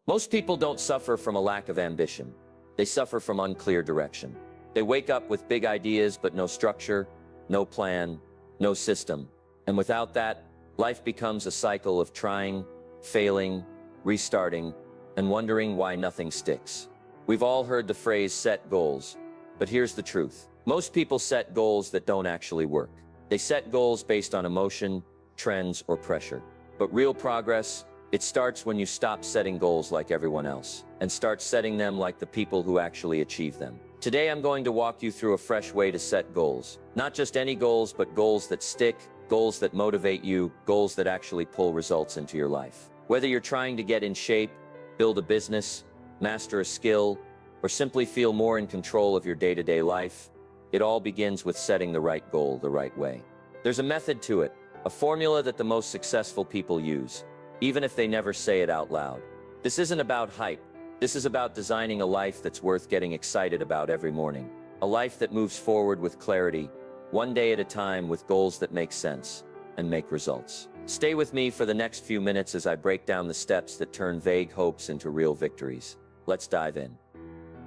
Most people don't suffer from a lack of ambition. They suffer from unclear direction. They wake up with big ideas but no structure, no plan, no system. And without that, life becomes a cycle of trying, failing, restarting, and wondering why nothing sticks. We've all heard the phrase set goals, but here's the truth. Most people set goals that don't actually work. They set goals based on emotion, trends, or pressure. But real progress, it starts when you stop setting goals like everyone else and start setting them like the people who actually achieve them. Today I'm going to walk you through a fresh way to set goals. Not just any goals, but goals that stick, goals that motivate you, goals that actually pull results into your life. Whether you're trying to get in shape, build a business, master a skill, or simply feel more in control of your day-to-day life, it all begins with setting the right goal the right way. There's a method to it, a formula that the most successful people use, even if they never say it out loud. This isn't about hype. This is about designing a life that's worth getting excited about every morning. A life that moves forward with clarity, one day at a time, with goals that make sense and make results. Stay with me for the next few minutes as I break down the steps that turn vague hopes into real victories. Let's dive in.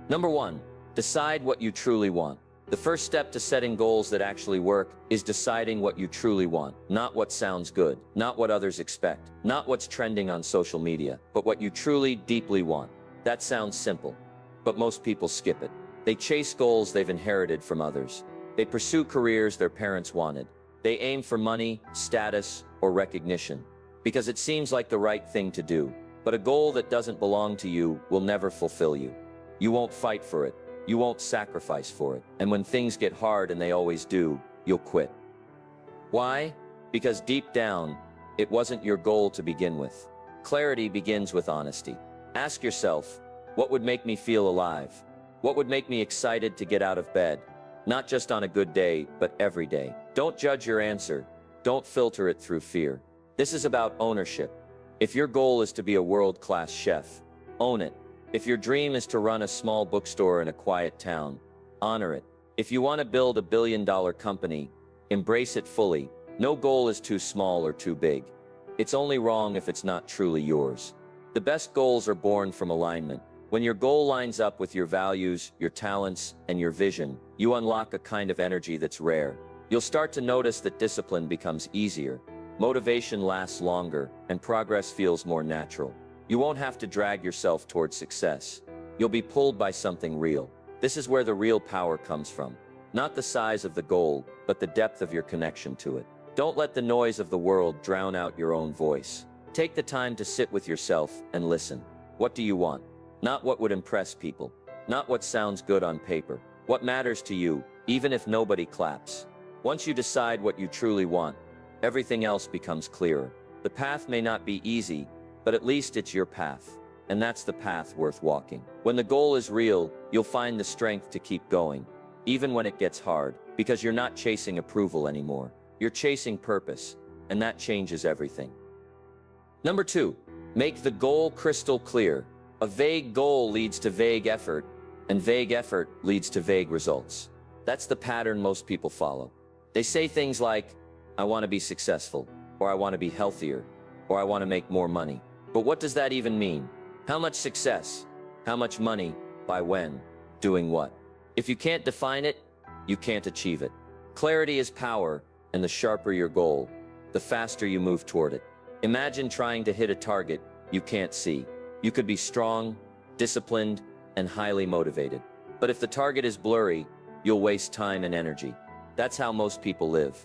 Number 1, decide what you truly want. The first step to setting goals that actually work is deciding what you truly want. Not what sounds good, not what others expect, not what's trending on social media, but what you truly, deeply want. That sounds simple, but most people skip it. They chase goals they've inherited from others. They pursue careers their parents wanted. They aim for money, status, or recognition, because it seems like the right thing to do. But a goal that doesn't belong to you will never fulfill you. You won't fight for it. You won't sacrifice for it. And when things get hard, and they always do, you'll quit. Why? Because deep down, it wasn't your goal to begin with. Clarity begins with honesty. Ask yourself, what would make me feel alive? What would make me excited to get out of bed? Not just on a good day, but every day. Don't judge your answer. Don't filter it through fear. This is about ownership. If your goal is to be a world-class chef, own it. If your dream is to run a small bookstore in a quiet town, honor it. If you want to build a billion-dollar company, embrace it fully. No goal is too small or too big. It's only wrong if it's not truly yours. The best goals are born from alignment. When your goal lines up with your values, your talents, and your vision, you unlock a kind of energy that's rare. You'll start to notice that discipline becomes easier, motivation lasts longer, and progress feels more natural. You won't have to drag yourself towards success. You'll be pulled by something real. This is where the real power comes from. Not the size of the goal, but the depth of your connection to it. Don't let the noise of the world drown out your own voice. Take the time to sit with yourself and listen. What do you want? Not what would impress people. Not what sounds good on paper. What matters to you, even if nobody claps. Once you decide what you truly want, everything else becomes clearer. The path may not be easy, but at least it's your path, and that's the path worth walking. When the goal is real, you'll find the strength to keep going, even when it gets hard, because you're not chasing approval anymore. You're chasing purpose, and that changes everything. Number 2, make the goal crystal clear. A vague goal leads to vague effort, and vague effort leads to vague results. That's the pattern most people follow. They say things like, I want to be successful, or I want to be healthier, or I want to make more money. But what does that even mean? How much success? How much money? By when? Doing what? If you can't define it, you can't achieve it. Clarity is power, and the sharper your goal, the faster you move toward it. Imagine trying to hit a target you can't see. You could be strong, disciplined, and highly motivated. But if the target is blurry, you'll waste time and energy. That's how most people live.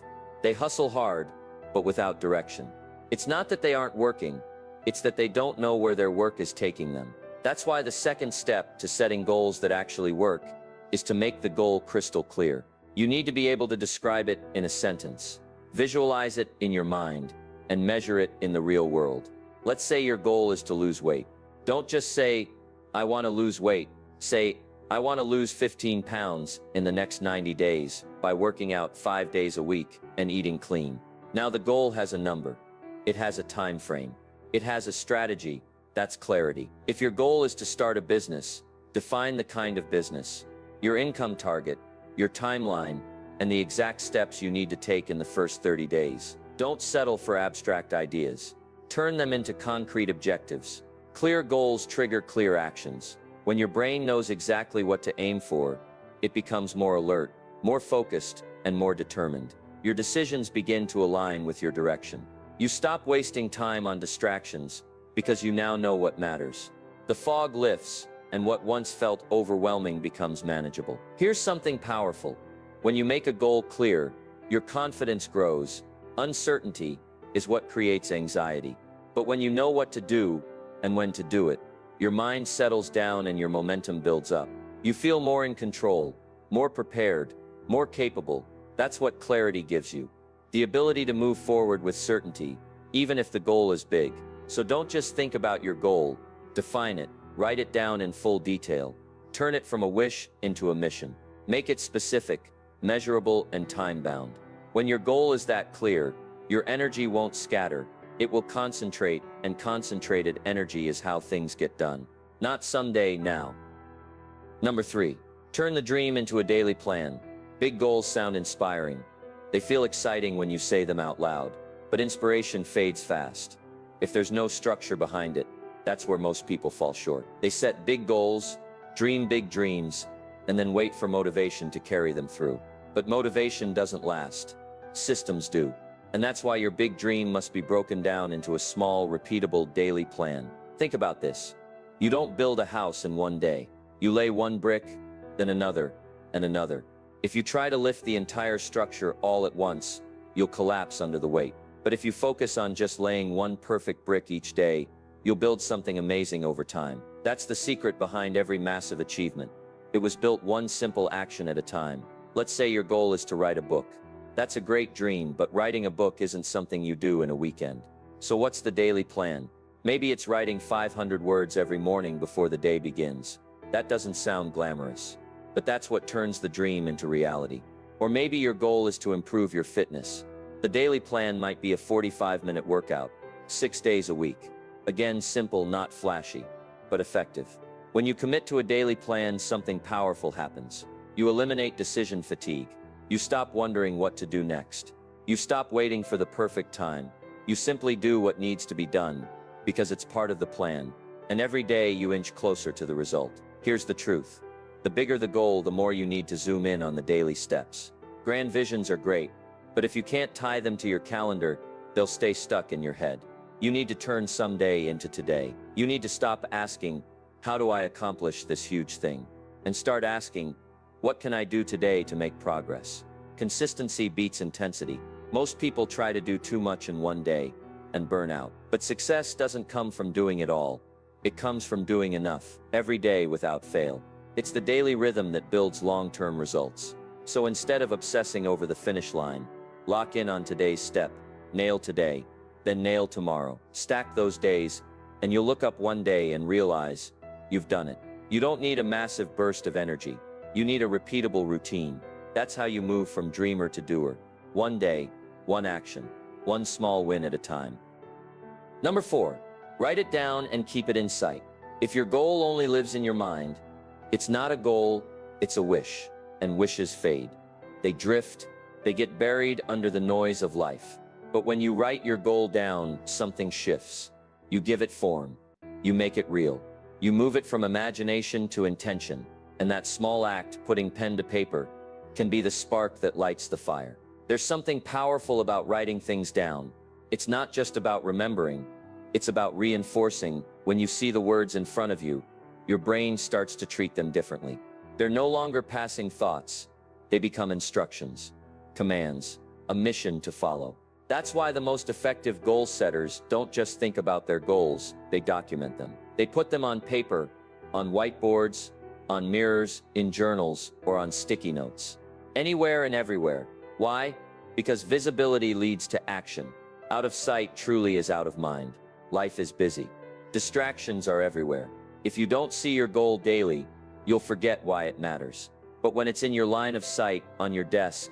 They hustle hard, but without direction. It's not that they aren't working, it's that they don't know where their work is taking them. That's why the second step to setting goals that actually work is to make the goal crystal clear. You need to be able to describe it in a sentence, visualize it in your mind, and measure it in the real world. Let's say your goal is to lose weight. Don't just say, I want to lose weight. Say, I want to lose 15 pounds in the next 90 days by working out 5 days a week and eating clean. Now the goal has a number. It has a time frame. It has a strategy. That's clarity. If your goal is to start a business, define the kind of business, your income target, your timeline, and the exact steps you need to take in the first 30 days. Don't settle for abstract ideas. Turn them into concrete objectives. Clear goals trigger clear actions. When your brain knows exactly what to aim for, it becomes more alert, more focused, and more determined. Your decisions begin to align with your direction. You stop wasting time on distractions because you now know what matters. The fog lifts, and what once felt overwhelming becomes manageable. Here's something powerful. When you make a goal clear, your confidence grows. Uncertainty is what creates anxiety. But when you know what to do and when to do it, your mind settles down and your momentum builds up. You feel more in control, more prepared, more capable. That's what clarity gives you. The ability to move forward with certainty, even if the goal is big. So don't just think about your goal, define it, write it down in full detail. Turn it from a wish into a mission. Make it specific, measurable, and time-bound. When your goal is that clear, your energy won't scatter. It will concentrate, and concentrated energy is how things get done. Not someday, now. Number 3. Turn the dream into a daily plan. Big goals sound inspiring. They feel exciting when you say them out loud, but inspiration fades fast. If there's no structure behind it, that's where most people fall short. They set big goals, dream big dreams, and then wait for motivation to carry them through. But motivation doesn't last. Systems do. And that's why your big dream must be broken down into a small, repeatable daily plan. Think about this. You don't build a house in one day. You lay one brick, then another, and another. If you try to lift the entire structure all at once, you'll collapse under the weight. But if you focus on just laying one perfect brick each day, you'll build something amazing over time. That's the secret behind every massive achievement. It was built one simple action at a time. Let's say your goal is to write a book. That's a great dream, but writing a book isn't something you do in a weekend. So what's the daily plan? Maybe it's writing 500 words every morning before the day begins. That doesn't sound glamorous, but that's what turns the dream into reality. Or maybe your goal is to improve your fitness. The daily plan might be a 45-minute workout, 6 days a week. Again, simple, not flashy, but effective. When you commit to a daily plan, something powerful happens. You eliminate decision fatigue. You stop wondering what to do next. You stop waiting for the perfect time. You simply do what needs to be done, because it's part of the plan. And every day you inch closer to the result. Here's the truth. The bigger the goal, the more you need to zoom in on the daily steps. Grand visions are great, but if you can't tie them to your calendar, they'll stay stuck in your head. You need to turn someday into today. You need to stop asking, how do I accomplish this huge thing? And start asking, what can I do today to make progress? Consistency beats intensity. Most people try to do too much in one day and burn out. But success doesn't come from doing it all. It comes from doing enough, every day without fail. It's the daily rhythm that builds long-term results. So instead of obsessing over the finish line, lock in on today's step, nail today, then nail tomorrow. Stack those days, and you'll look up one day and realize you've done it. You don't need a massive burst of energy. You need a repeatable routine. That's how you move from dreamer to doer. One day, one action, one small win at a time. Number 4, write it down and keep it in sight. If your goal only lives in your mind, it's not a goal, it's a wish. And wishes fade. They drift, they get buried under the noise of life. But when you write your goal down, something shifts. You give it form. You make it real. You move it from imagination to intention. And that small act, putting pen to paper, can be the spark that lights the fire. There's something powerful about writing things down. It's not just about remembering. It's about reinforcing. When you see the words in front of you, your brain starts to treat them differently. They're no longer passing thoughts. They become instructions, commands, a mission to follow. That's why the most effective goal setters don't just think about their goals, they document them. They put them on paper, on whiteboards, on mirrors, in journals, or on sticky notes. Anywhere and everywhere. Why? Because visibility leads to action. Out of sight truly is out of mind. Life is busy. Distractions are everywhere. If you don't see your goal daily, you'll forget why it matters. But when it's in your line of sight, on your desk,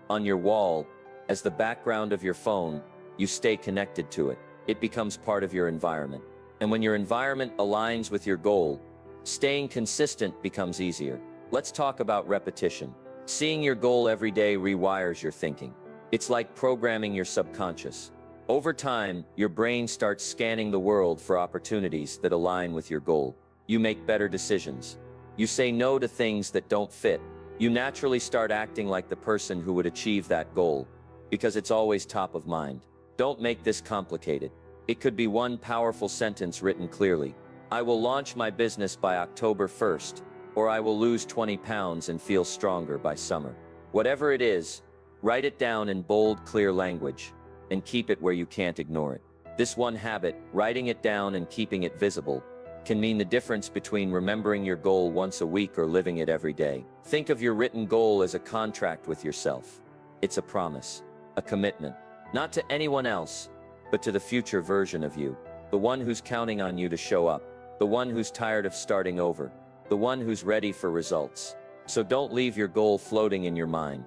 on your wall, as the background of your phone, you stay connected to it. It becomes part of your environment. And when your environment aligns with your goal, staying consistent becomes easier. Let's talk about repetition. Seeing your goal every day rewires your thinking. It's like programming your subconscious. Over time, your brain starts scanning the world for opportunities that align with your goal. You make better decisions. You say no to things that don't fit. You naturally start acting like the person who would achieve that goal, because it's always top of mind. Don't make this complicated. It could be one powerful sentence written clearly. I will launch my business by October 1st, or I will lose 20 pounds and feel stronger by summer. Whatever it is, write it down in bold, clear language, and keep it where you can't ignore it. This one habit, writing it down and keeping it visible, can mean the difference between remembering your goal once a week or living it every day. Think of your written goal as a contract with yourself. It's a promise, a commitment, not to anyone else, but to the future version of you, the one who's counting on you to show up, the one who's tired of starting over, the one who's ready for results. So don't leave your goal floating in your mind.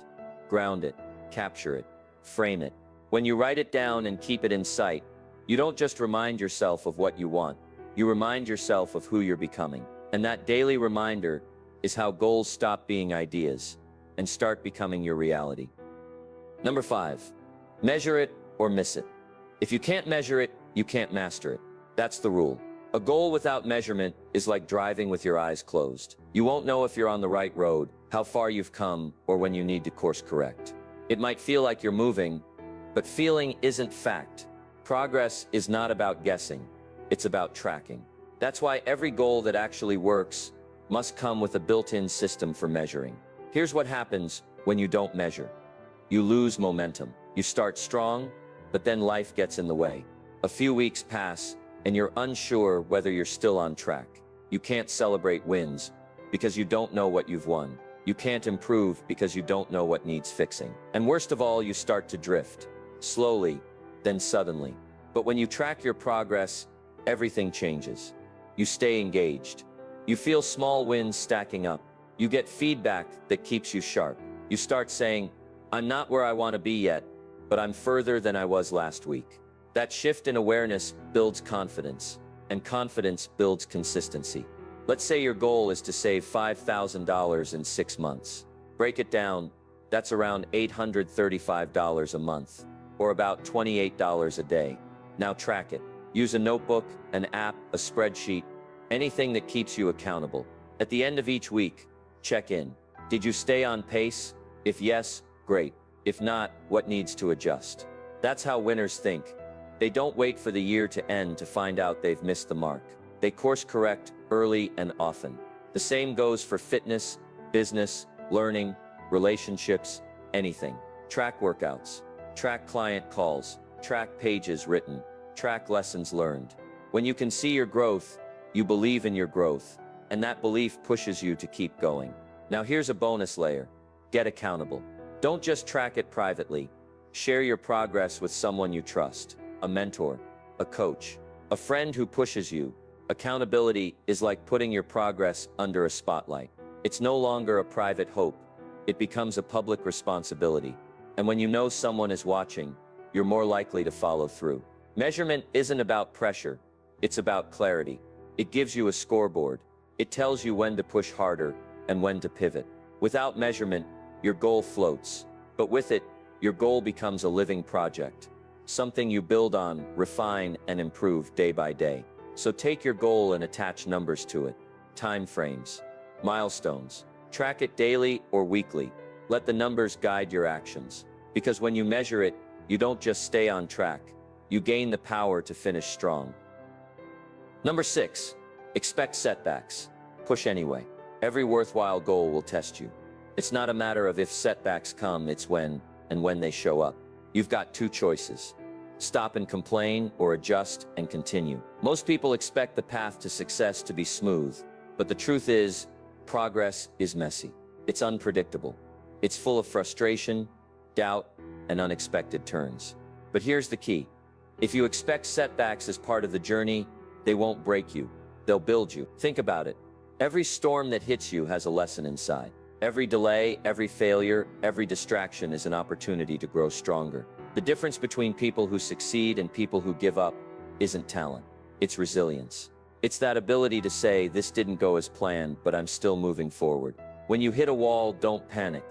Ground it, capture it, frame it. When you write it down and keep it in sight, you don't just remind yourself of what you want, you remind yourself of who you're becoming. And that daily reminder is how goals stop being ideas and start becoming your reality. Number 5, measure it or miss it. If you can't measure it, you can't master it. That's the rule. A goal without measurement is like driving with your eyes closed. You won't know if you're on the right road, how far you've come, or when you need to course correct. It might feel like you're moving, but feeling isn't fact. Progress is not about guessing. It's about tracking. That's why every goal that actually works must come with a built-in system for measuring. Here's what happens when you don't measure. You lose momentum. You start strong, but then life gets in the way. A few weeks pass, and you're unsure whether you're still on track. You can't celebrate wins because you don't know what you've won. You can't improve because you don't know what needs fixing. And worst of all, you start to drift. Slowly, then suddenly. But when you track your progress, everything changes. You stay engaged. You feel small wins stacking up. You get feedback that keeps you sharp. You start saying, I'm not where I want to be yet, but I'm further than I was last week. That shift in awareness builds confidence, and confidence builds consistency. Let's say your goal is to save $5,000 in 6 months. Break it down, that's around $835 a month, or about $28 a day. Now track it. Use a notebook, an app, a spreadsheet, anything that keeps you accountable. At the end of each week, check in. Did you stay on pace? If yes, great. If not, what needs to adjust? That's how winners think. They don't wait for the year to end to find out they've missed the mark. They course correct early and often. The same goes for fitness, business, learning, relationships, anything. Track workouts, track client calls, track pages written, track lessons learned. When you can see your growth, you believe in your growth, and that belief pushes you to keep going. Now here's a bonus layer. Get accountable. Don't just track it privately. Share your progress with someone you trust. A mentor, a coach, a friend who pushes you. Accountability is like putting your progress under a spotlight. It's no longer a private hope. It becomes a public responsibility. And when you know someone is watching, you're more likely to follow through. Measurement isn't about pressure. It's about clarity. It gives you a scoreboard. It tells you when to push harder and when to pivot. Without measurement, your goal floats. But with it, your goal becomes a living project. Something you build on, refine, and improve day by day. So take your goal and attach numbers to it. Time frames, milestones. Track it daily or weekly. Let the numbers guide your actions. Because when you measure it, you don't just stay on track. You gain the power to finish strong. Number 6, expect setbacks. Push anyway. Every worthwhile goal will test you. It's not a matter of if setbacks come, it's when and when they show up. You've got 2 choices. Stop and complain or adjust and continue. Most people expect the path to success to be smooth, but the truth is, progress is messy. It's unpredictable. It's full of frustration, doubt, and unexpected turns. But here's the key. If you expect setbacks as part of the journey, they won't break you. They'll build you. Think about it. Every storm that hits you has a lesson inside. Every delay, every failure, every distraction is an opportunity to grow stronger. The difference between people who succeed and people who give up isn't talent. It's resilience. It's that ability to say, this didn't go as planned, but I'm still moving forward. When you hit a wall, don't panic.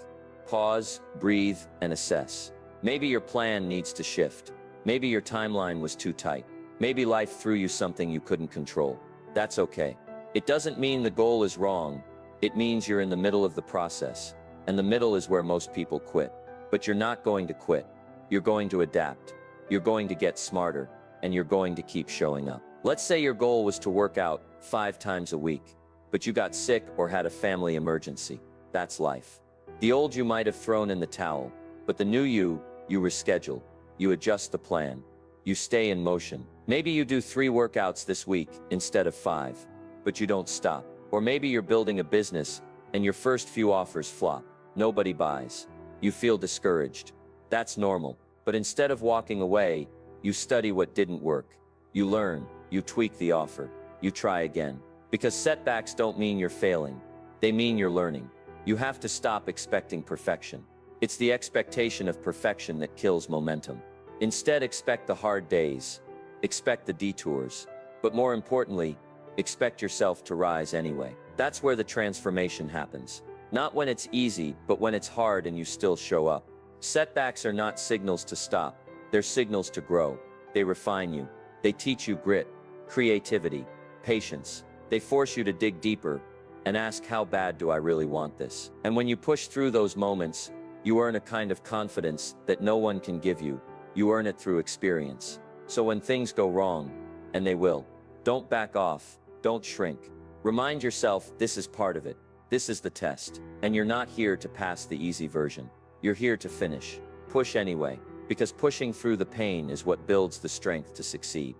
Pause, breathe, and assess. Maybe your plan needs to shift. Maybe your timeline was too tight. Maybe life threw you something you couldn't control. That's okay. It doesn't mean the goal is wrong. It means you're in the middle of the process. And the middle is where most people quit. But you're not going to quit. You're going to adapt. You're going to get smarter. And you're going to keep showing up. Let's say your goal was to work out 5 times a week, but you got sick or had a family emergency. That's life. The old you might have thrown in the towel, but the new you reschedule. You adjust the plan. You stay in motion. Maybe you do 3 workouts this week instead of 5, but you don't stop. Or maybe you're building a business and your first few offers flop. Nobody buys. You feel discouraged. That's normal. But instead of walking away, you study what didn't work. You learn. You tweak the offer. You try again. Because setbacks don't mean you're failing. They mean you're learning. You have to stop expecting perfection. It's the expectation of perfection that kills momentum. Instead, expect the hard days. Expect the detours. But more importantly, expect yourself to rise anyway. That's where the transformation happens. Not when it's easy, but when it's hard and you still show up. Setbacks are not signals to stop. They're signals to grow. They refine you. They teach you grit, creativity, patience. They force you to dig deeper and ask, how bad do I really want this? And when you push through those moments, you earn a kind of confidence that no one can give you. You earn it through experience. So when things go wrong, and they will, don't back off, don't shrink. Remind yourself this is part of it. This is the test. And you're not here to pass the easy version. You're here to finish. Push anyway, because pushing through the pain is what builds the strength to succeed.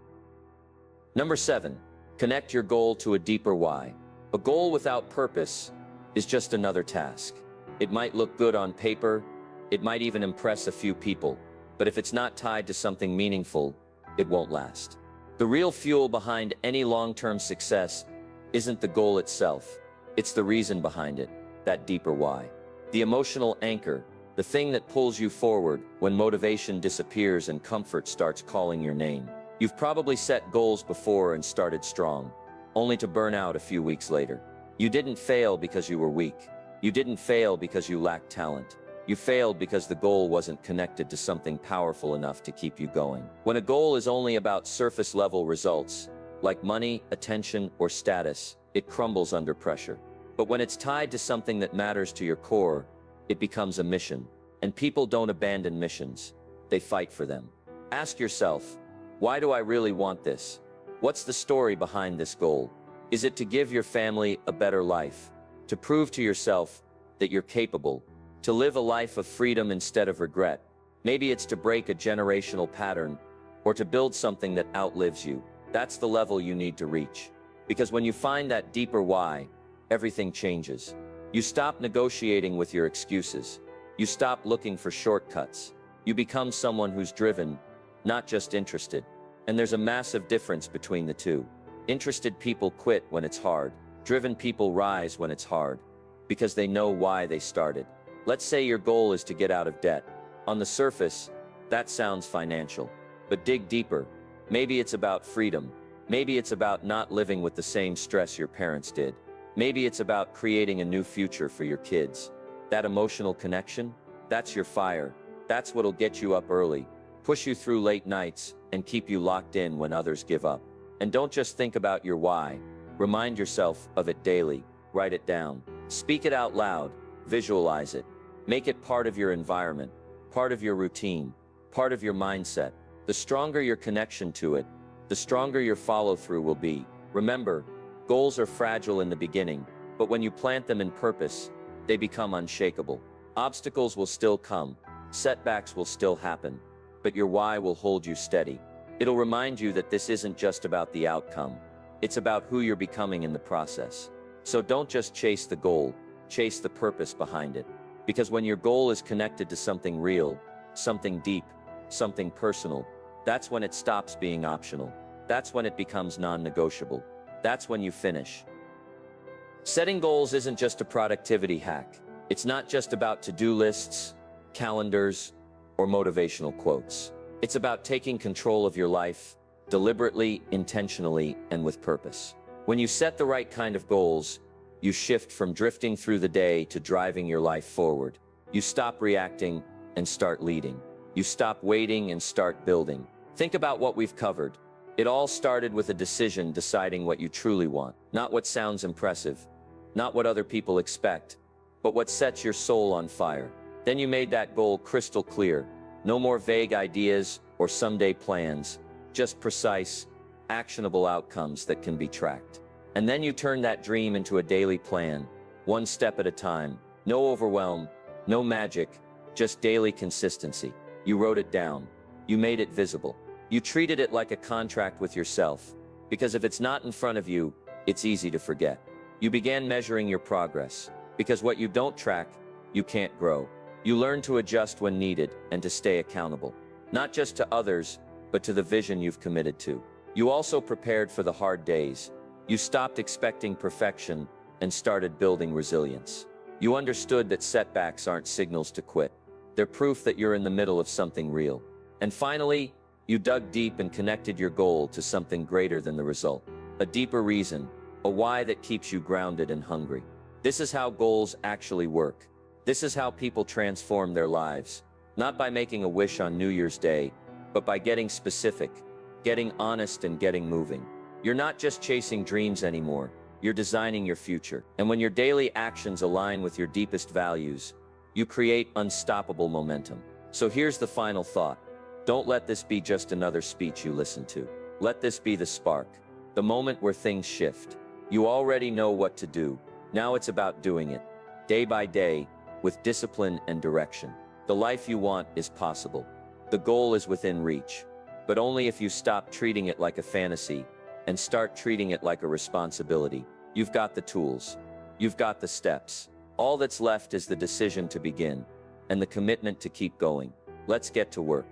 Number 7, connect your goal to a deeper why. A goal without purpose is just another task. It might look good on paper, it might even impress a few people, but if it's not tied to something meaningful, it won't last. The real fuel behind any long-term success isn't the goal itself, it's the reason behind it, that deeper why. The emotional anchor, the thing that pulls you forward when motivation disappears and comfort starts calling your name. You've probably set goals before and started strong, only to burn out a few weeks later. You didn't fail because you were weak. You didn't fail because you lacked talent. You failed because the goal wasn't connected to something powerful enough to keep you going. When a goal is only about surface-level results, like money, attention, or status, it crumbles under pressure. But when it's tied to something that matters to your core, it becomes a mission. And people don't abandon missions. They fight for them. Ask yourself, why do I really want this? What's the story behind this goal? Is it to give your family a better life? To prove to yourself that you're capable? To live a life of freedom instead of regret? Maybe it's to break a generational pattern, or to build something that outlives you. That's the level you need to reach. Because when you find that deeper why, everything changes. You stop negotiating with your excuses. You stop looking for shortcuts. You become someone who's driven, not just interested. And there's a massive difference between the two. Interested people quit when it's hard. Driven people rise when it's hard, because they know why they started. Let's say your goal is to get out of debt. On the surface, that sounds financial. But dig deeper. Maybe it's about freedom. Maybe it's about not living with the same stress your parents did. Maybe it's about creating a new future for your kids. That emotional connection, that's your fire. That's what'll get you up early, push you through late nights, and keep you locked in when others give up. And don't just think about your why. Remind yourself of it daily. Write it down. Speak it out loud. Visualize it. Make it part of your environment, part of your routine, part of your mindset. The stronger your connection to it, the stronger your follow-through will be. Remember, goals are fragile in the beginning, but when you plant them in purpose, they become unshakable. Obstacles will still come, setbacks will still happen, but your why will hold you steady. It'll remind you that this isn't just about the outcome, it's about who you're becoming in the process. So don't just chase the goal, chase the purpose behind it. Because when your goal is connected to something real, something deep, something personal, that's when it stops being optional. That's when it becomes non-negotiable. That's when you finish. Setting goals isn't just a productivity hack. It's not just about to-do lists, calendars, or motivational quotes. It's about taking control of your life, deliberately, intentionally, and with purpose. When you set the right kind of goals, you shift from drifting through the day to driving your life forward. You stop reacting and start leading. You stop waiting and start building. Think about what we've covered. It all started with a decision deciding what you truly want, not what sounds impressive, not what other people expect, but what sets your soul on fire. Then you made that goal crystal clear. No more vague ideas or someday plans, just precise, actionable outcomes that can be tracked. And then you turned that dream into a daily plan, one step at a time. No overwhelm, no magic, just daily consistency. You wrote it down. You made it visible. You treated it like a contract with yourself, because if it's not in front of you, it's easy to forget. You began measuring your progress, because what you don't track, you can't grow. You learned to adjust when needed and to stay accountable, not just to others, but to the vision you've committed to. You also prepared for the hard days. You stopped expecting perfection and started building resilience. You understood that setbacks aren't signals to quit. They're proof that you're in the middle of something real. And finally, you dug deep and connected your goal to something greater than the result. A deeper reason, a why that keeps you grounded and hungry. This is how goals actually work. This is how people transform their lives. Not by making a wish on New Year's Day, but by getting specific, getting honest, and getting moving. You're not just chasing dreams anymore. You're designing your future. And when your daily actions align with your deepest values, you create unstoppable momentum. So here's the final thought. Don't let this be just another speech you listen to. Let this be the spark, the moment where things shift. You already know what to do. Now it's about doing it, day by day, with discipline and direction. The life you want is possible. The goal is within reach, but only if you stop treating it like a fantasy and start treating it like a responsibility. You've got the tools. You've got the steps. All that's left is the decision to begin and the commitment to keep going. Let's get to work.